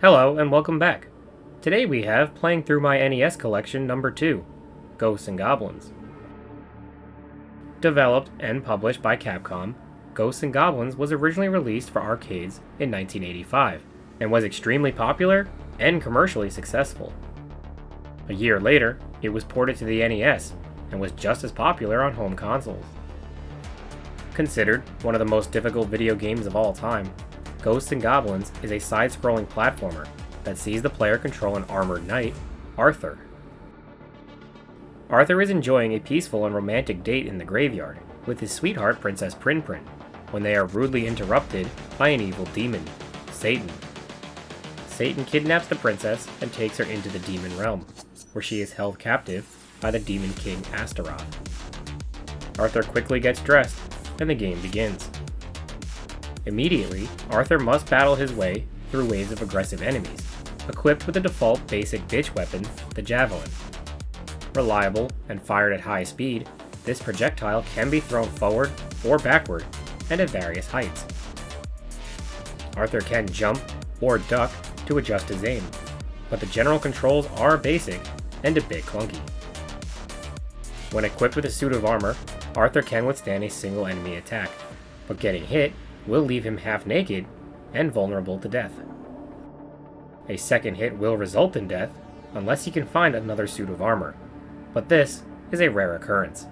Hello and welcome back. Today we have Playing Through My NES Collection number 2, Ghosts and Goblins. Developed and published by Capcom, Ghosts and Goblins was originally released for arcades in 1985 and was extremely popular and commercially successful. A year later, it was ported to the NES and was just as popular on home consoles. Considered one of the most difficult video games of all time, Ghosts and Goblins is a side-scrolling platformer that sees the player control an armored knight, Arthur. Arthur is enjoying a peaceful and romantic date in the graveyard with his sweetheart Princess Prin Prin when they are rudely interrupted by an evil demon, Satan. Satan kidnaps the princess and takes her into the demon realm, where she is held captive by the demon king Astaroth. Arthur quickly gets dressed and the game begins. Immediately, Arthur must battle his way through waves of aggressive enemies, equipped with the default basic bitch weapon, the javelin. Reliable and fired at high speed, this projectile can be thrown forward or backward and at various heights. Arthur can jump or duck to adjust his aim, but the general controls are basic and a bit clunky. When equipped with a suit of armor, Arthur can withstand a single enemy attack, but getting hit will leave him half naked and vulnerable to death. A second hit will result in death unless he can find another suit of armor, but this is a rare occurrence.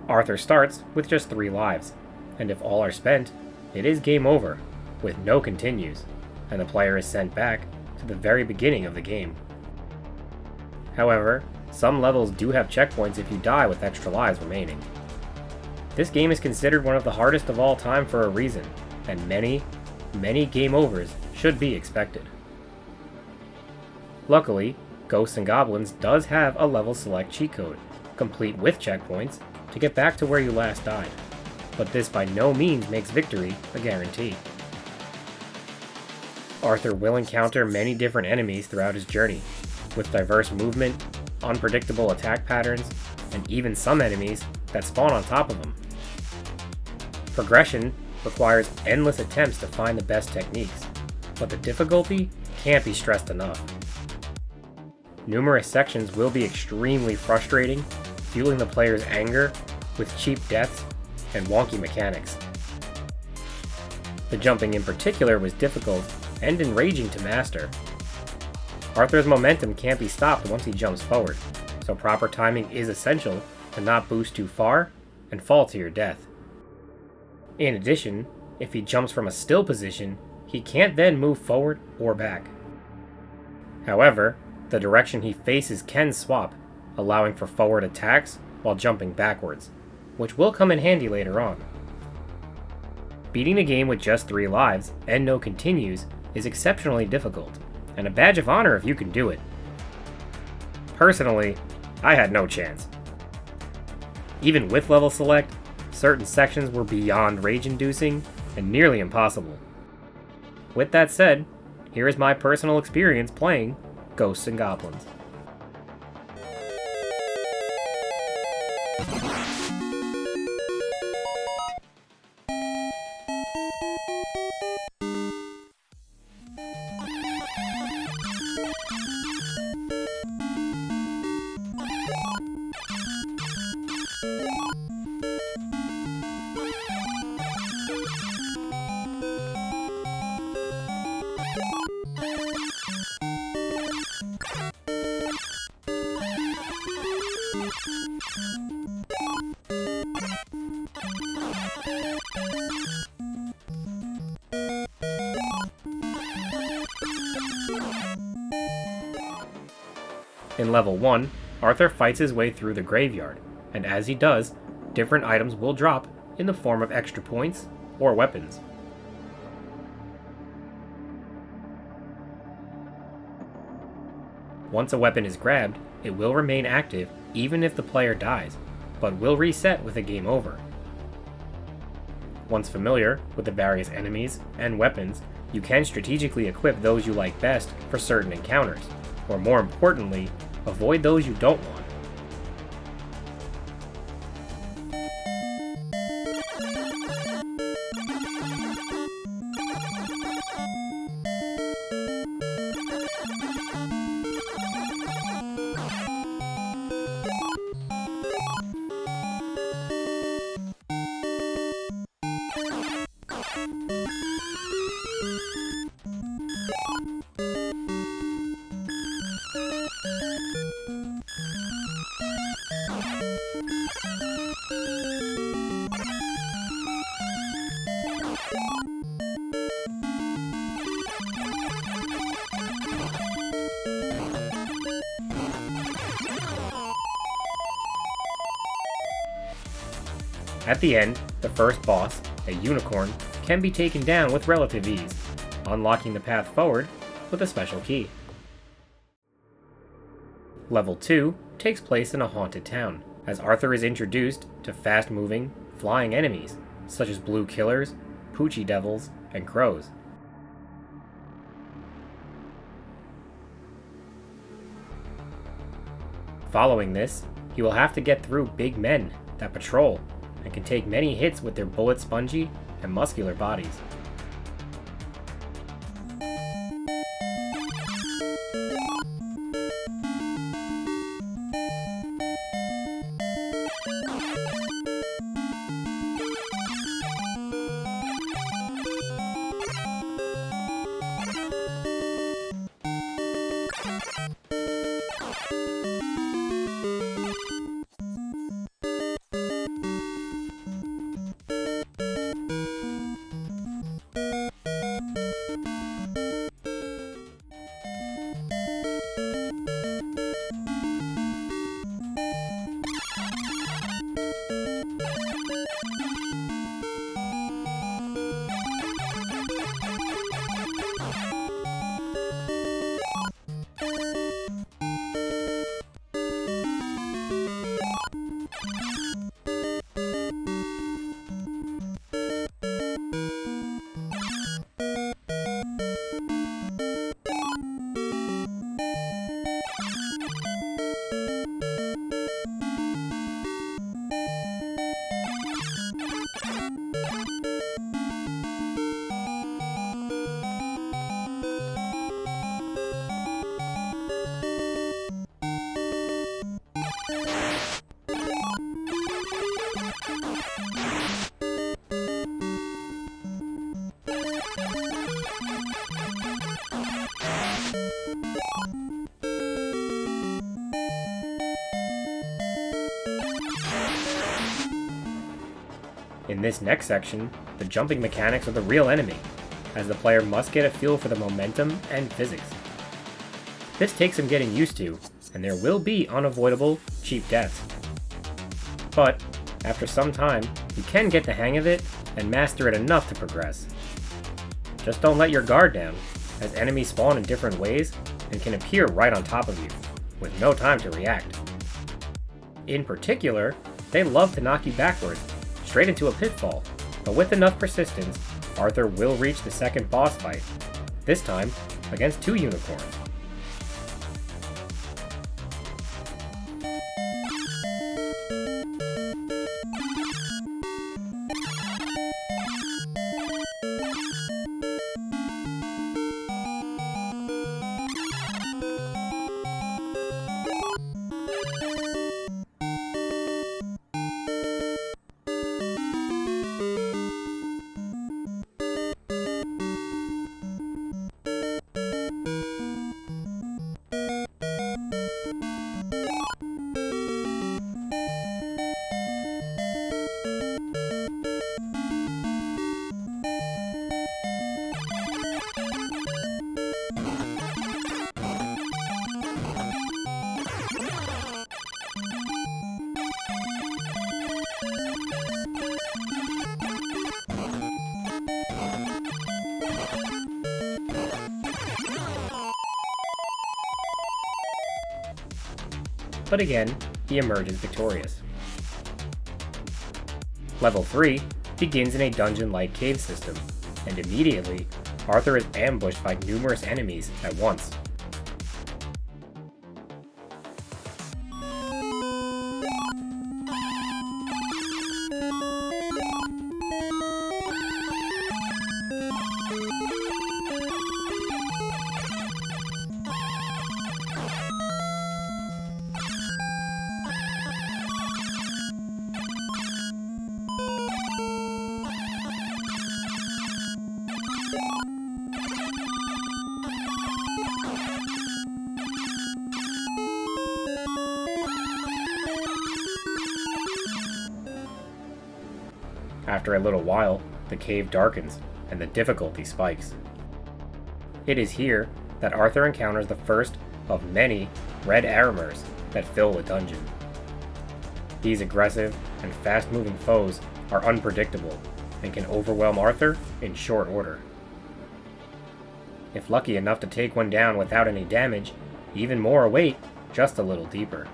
Arthur starts with just 3 lives, and if all are spent, it is game over, with no continues, and the player is sent back to the very beginning of the game. However, some levels do have checkpoints if you die with extra lives remaining. This game is considered one of the hardest of all time for a reason, and many game overs should be expected. Luckily, Ghosts and Goblins does have a level select cheat code, complete with checkpoints, to get back to where you last died, but this by no means makes victory a guarantee. Arthur will encounter many different enemies throughout his journey, with diverse movement, unpredictable attack patterns, and even some enemies that spawn on top of him. Progression requires endless attempts to find the best techniques, but the difficulty can't be stressed enough. Numerous sections will be extremely frustrating, fueling the player's anger with cheap deaths and wonky mechanics. The jumping in particular was difficult and enraging to master. Arthur's momentum can't be stopped once he jumps forward, so proper timing is essential to not boost too far and fall to your death. In addition, if he jumps from a still position, he can't then move forward or back. However, the direction he faces can swap, allowing for forward attacks while jumping backwards, which will come in handy later on. Beating the game with just 3 lives and no continues is exceptionally difficult, and a badge of honor if you can do it. Personally, I had no chance. Even with level select, certain sections were beyond rage-inducing and nearly impossible. With that said, here is my personal experience playing Ghosts and Goblins. In Level 1, Arthur fights his way through the graveyard, and as he does, different items will drop in the form of extra points or weapons. Once a weapon is grabbed, it will remain active even if the player dies, but will reset with a game over. Once familiar with the various enemies and weapons, you can strategically equip those you like best for certain encounters, or more importantly, avoid those you don't want. At the end, the first boss, a unicorn, can be taken down with relative ease, unlocking the path forward with a special key. Level 2 takes place in a haunted town, as Arthur is introduced to fast-moving, flying enemies, such as blue killers, Poochie devils, and crows. Following this, you will have to get through big men that patrol and can take many hits with their bullet-spongy and muscular bodies. In this next section, the jumping mechanics are the real enemy, as the player must get a feel for the momentum and physics. This takes some getting used to, and there will be unavoidable, cheap deaths. But, after some time, you can get the hang of it and master it enough to progress. Just don't let your guard down, as enemies spawn in different ways and can appear right on top of you, with no time to react. In particular, they love to knock you backwards, straight into a pitfall, but with enough persistence, Arthur will reach the second boss fight, this time against 2 unicorns. But again, he emerges victorious. Level 3 begins in a dungeon-like cave system, and immediately, Arthur is ambushed by numerous enemies at once. After a little while, the cave darkens, and the difficulty spikes. It is here that Arthur encounters the first of many red Aramers that fill the dungeon. These aggressive and fast-moving foes are unpredictable and can overwhelm Arthur in short order. If lucky enough to take one down without any damage, even more await just a little deeper.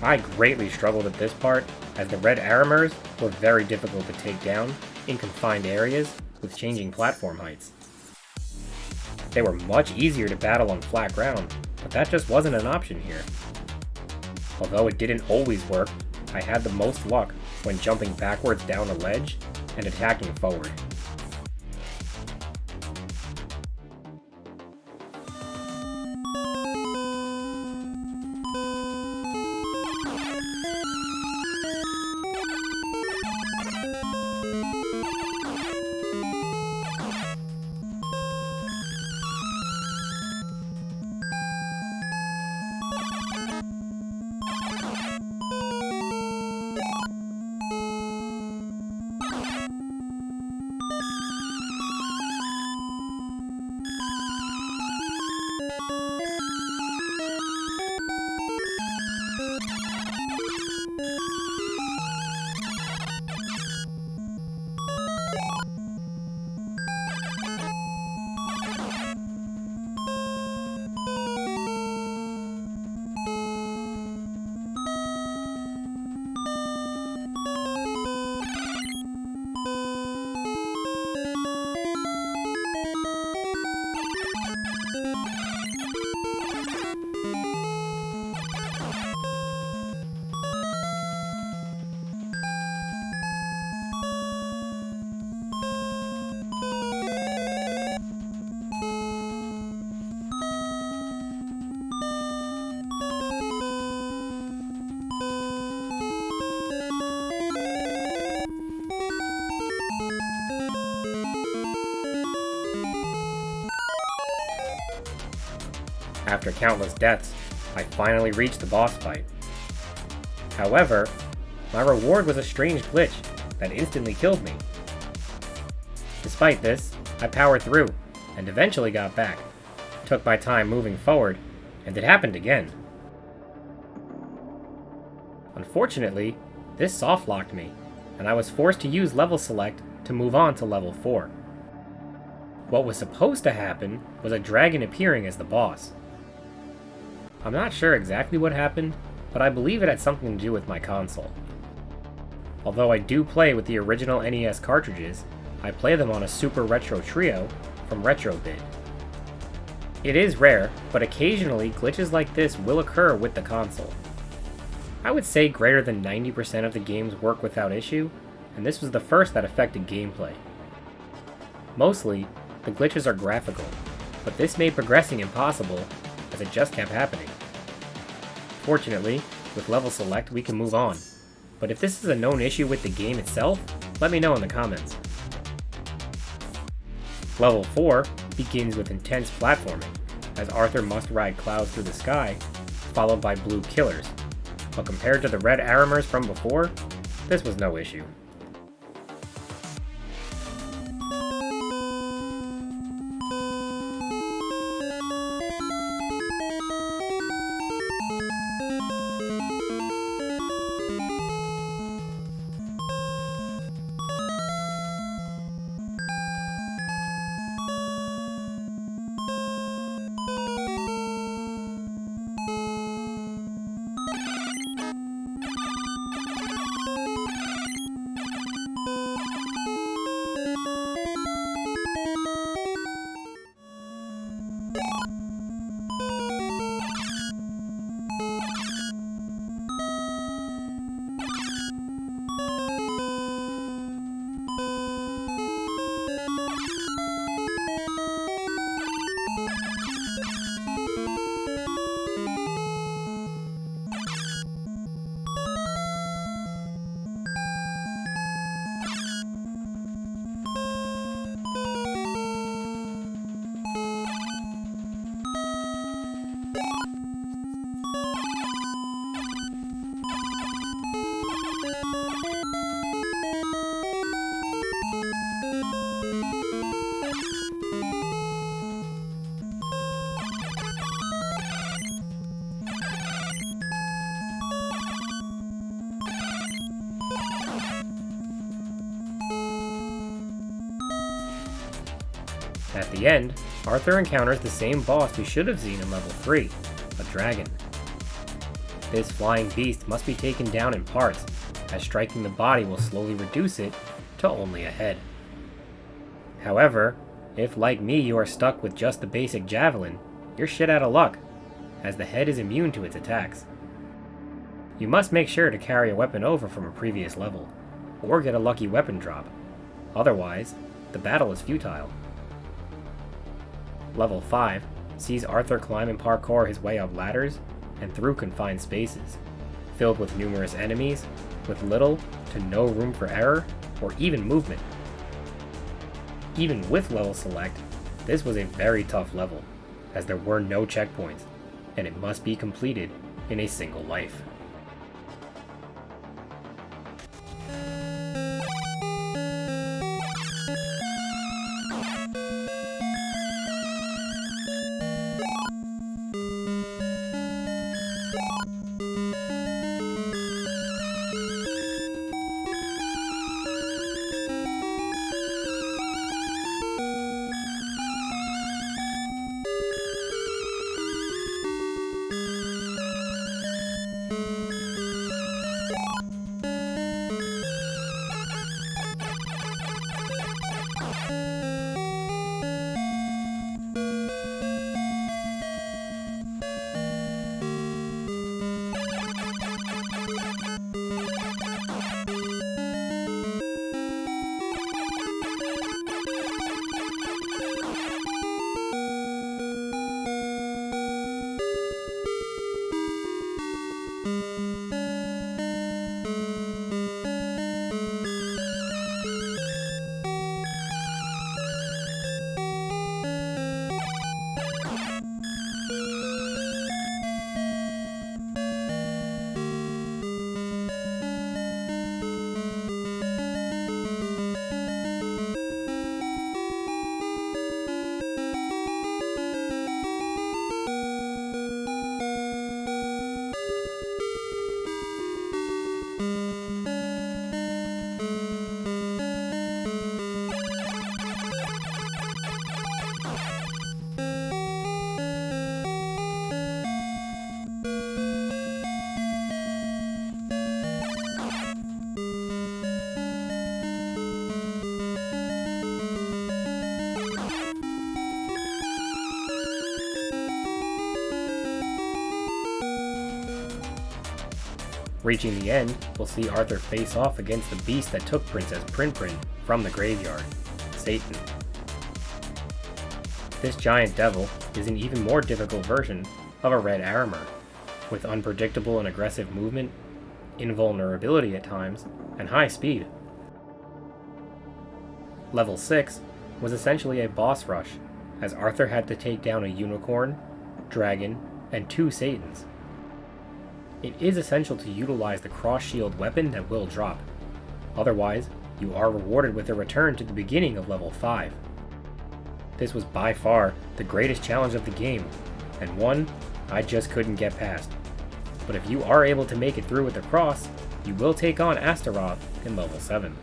I greatly struggled at this part, as the red Aramers were very difficult to take down in confined areas with changing platform heights. They were much easier to battle on flat ground, but that just wasn't an option here. Although it didn't always work, I had the most luck when jumping backwards down a ledge and attacking forward. After countless deaths, I finally reached the boss fight. However, my reward was a strange glitch that instantly killed me. Despite this, I powered through and eventually got back, took my time moving forward, and it happened again. Unfortunately, this soft-locked me, and I was forced to use level select to move on to level 4. What was supposed to happen was a dragon appearing as the boss. I'm not sure exactly what happened, but I believe it had something to do with my console. Although I do play with the original NES cartridges, I play them on a Super Retro Trio from RetroBit. It is rare, but occasionally glitches like this will occur with the console. I would say greater than 90% of the games work without issue, and this was the first that affected gameplay. Mostly, the glitches are graphical, but this made progressing impossible as it just kept happening. Fortunately, with level select we can move on, but if this is a known issue with the game itself, let me know in the comments. Level 4 begins with intense platforming, as Arthur must ride clouds through the sky, followed by blue killers, but compared to the red Aramers from before, this was no issue. At the end, Arthur encounters the same boss we should have seen in level 3, a dragon. This flying beast must be taken down in parts, as striking the body will slowly reduce it to only a head. However, if like me you are stuck with just the basic javelin, you're shit out of luck, as the head is immune to its attacks. You must make sure to carry a weapon over from a previous level, or get a lucky weapon drop. Otherwise, the battle is futile. Level 5 sees Arthur climb and parkour his way up ladders and through confined spaces, filled with numerous enemies, with little to no room for error or even movement. Even with level select, this was a very tough level, as there were no checkpoints, and it must be completed in a single life. Reaching the end, we'll see Arthur face off against the beast that took Princess Prin from the graveyard, Satan. This giant devil is an even more difficult version of a red armor, with unpredictable and aggressive movement, invulnerability at times, and high speed. Level 6 was essentially a boss rush, as Arthur had to take down a unicorn, dragon, and 2 Satans. It is essential to utilize the cross-shield weapon that will drop. Otherwise, you are rewarded with a return to the beginning of level 5. This was by far the greatest challenge of the game, and one I just couldn't get past. But if you are able to make it through with the cross, you will take on Astaroth in level 7.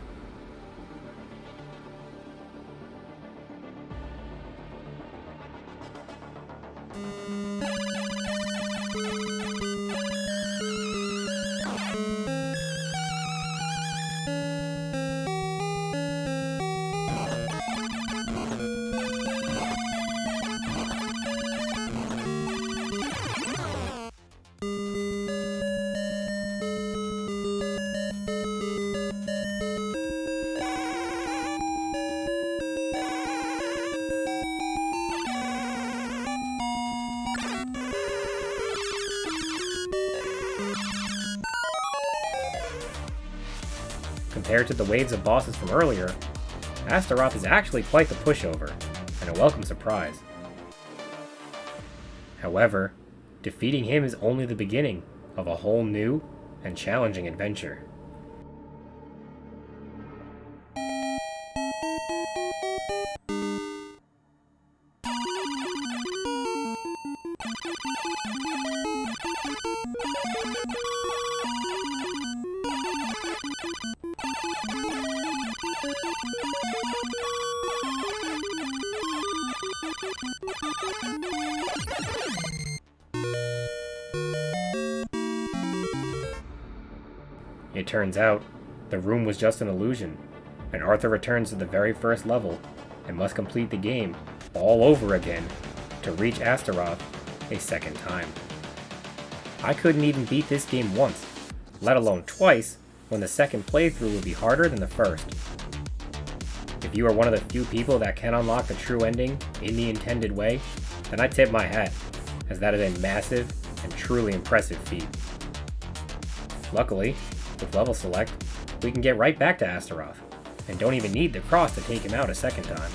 Compared to the waves of bosses from earlier, Astaroth is actually quite the pushover, and a welcome surprise. However, defeating him is only the beginning of a whole new and challenging adventure. It turns out, the room was just an illusion, and Arthur returns to the very first level and must complete the game all over again to reach Astaroth a second time. I couldn't even beat this game once, let alone twice, when the second playthrough would be harder than the first. If you are one of the few people that can unlock the true ending in the intended way, then I tip my hat, as that is a massive and truly impressive feat. Luckily, with level select, we can get right back to Astaroth, and don't even need the cross to take him out a second time.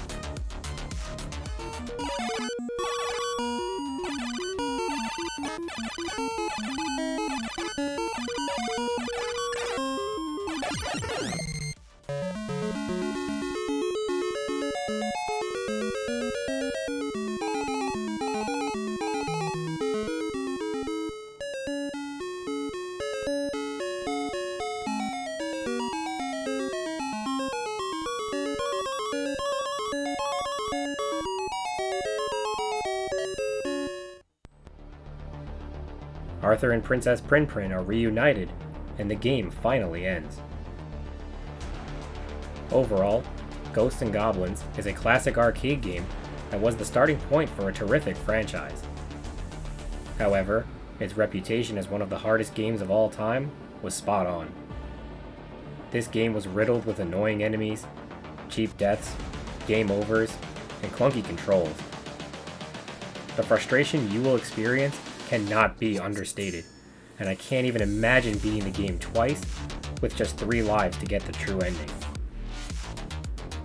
Arthur and Princess Prin are reunited, and the game finally ends. Overall, Ghosts and Goblins is a classic arcade game that was the starting point for a terrific franchise. However, its reputation as one of the hardest games of all time was spot on. This game was riddled with annoying enemies, cheap deaths, game overs, and clunky controls. The frustration you will experience cannot be understated, and I can't even imagine beating the game twice with just 3 lives to get the true ending.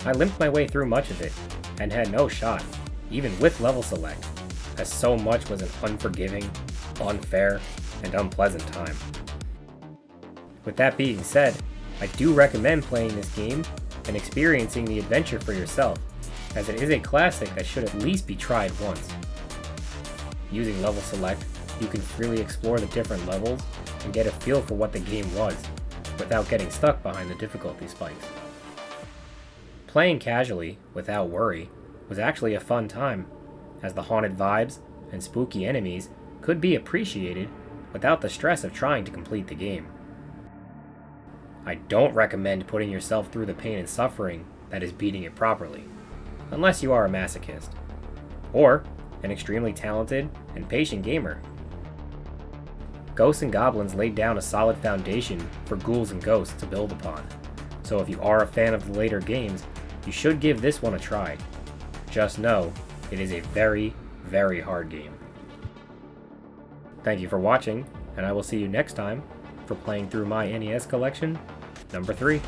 I limped my way through much of it, and had no shot, even with level select, as so much was an unforgiving, unfair, and unpleasant time. With that being said, I do recommend playing this game and experiencing the adventure for yourself, as it is a classic that should at least be tried once. Using level select, you can freely explore the different levels and get a feel for what the game was, without getting stuck behind the difficulty spikes. Playing casually, without worry, was actually a fun time, as the haunted vibes and spooky enemies could be appreciated without the stress of trying to complete the game. I don't recommend putting yourself through the pain and suffering that is beating it properly, unless you are a masochist, or an extremely talented and patient gamer. Ghosts and Goblins laid down a solid foundation for ghouls and ghosts to build upon, so if you are a fan of the later games, you should give this one a try. Just know, it is a very, very hard game. Thank you for watching, and I will see you next time for playing through my NES collection, number 3.